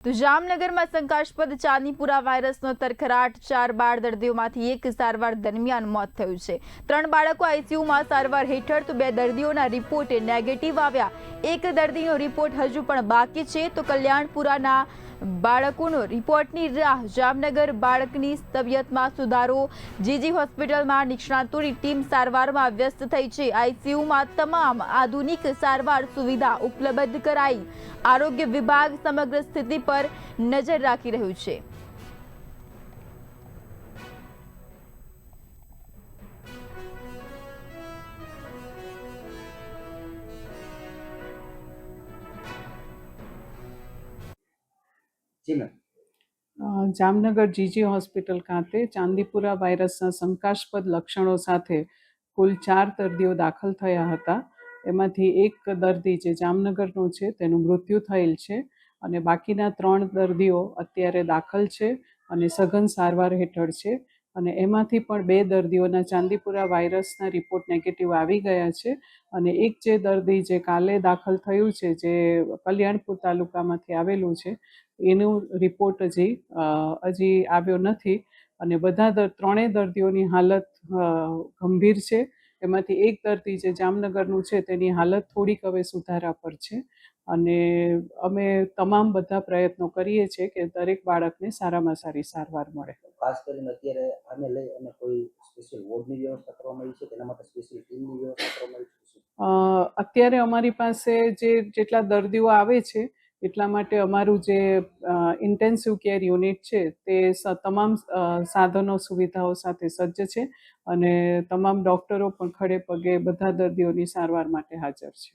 તો જામનગરમાં શંકાસ્પદ ચાંદીપુરા વાયરસનો તરખરાટ 4 બાળ દર્દીઓમાંથી એક સારવાર દરમિયાન મોત થયું છે। 3 બાળકો આઈસીયુમાં સારવાર હેઠળ તો 2 દર્દીઓના રિપોર્ટ નેગેટિવ આવ્યા। એક દર્દીનો રિપોર્ટ હજુ પણ બાકી છે તો કલ્યાણપુરાના બાળકોનો રિપોર્ટની રાહ। જામનગર બાળકની તબિયતમાં સુધારો। જીજી હોસ્પિટલમાં નિષ્ણાતોની ટીમ સારવારમાં વ્યસ્ત થઈ છે। આઈસીયુમાં તમામ આધુનિક સારવાર સુવિધા ઉપલબ્ધ કરાઈ। આરોગ્ય વિભાગ સમગ્ર સ્થિતિ પર નજર રાખી રહ્યું છે। જામનગર જીજી હોસ્પિટલ ખાતે ચાંદીપુરા વાયરસના શંકાસ્પદ લક્ષણો સાથે કુલ 4 દર્દીઓ દાખલ થયા હતા। એમાંથી એક દર્દી જે જામનગરનો છે તેનું મૃત્યુ થયેલ છે અને બાકીના 3 દર્દીઓ અત્યારે દાખલ છે અને સઘન સારવાર હેઠળ છે અને એમાંથી પણ 2 દર્દીઓના ચાંદીપુરા વાયરસના રિપોર્ટ નેગેટિવ આવી ગયા છે અને એક જે દર્દી જે કાલે દાખલ થયું છે જે કલ્યાણપુર તાલુકામાંથી આવેલું છે એનું રિપોર્ટ હજી આવ્યો નથી અને બધા 3 દર્દીઓની હાલત ગંભીર છે। એમાંથી એક દર્દી જે જામનગરનું છે તેની હાલત થોડીક હવે સુધારા પર છે અને અમે તમામ બધા પ્રયત્નો કરીએ છીએ કે દરેક બાળકને સારામાં સારી સારવાર મળે। ખાસ કરીને અત્યારે આને લઈ અને કોઈ સ્પેશિયલ વોર્ડની વ્યવસ્થા કરવામાં આવી છે તેના માટે સ્પેશિયલ ટીમની વ્યવસ્થા કરવામાં આવી છે? અત્યારે અમારી પાસે જેટલા દર્દીઓ આવે છે એટલા માટે અમારું જે ઇન્ટેન્સિવ કેર યુનિટ છે તે તમામ સાધનો સુવિધાઓ સાથે સજ્જ છે અને તમામ ડૉક્ટરો પણ ખડે પગે બધા દર્દીઓની સારવાર માટે હાજર છે।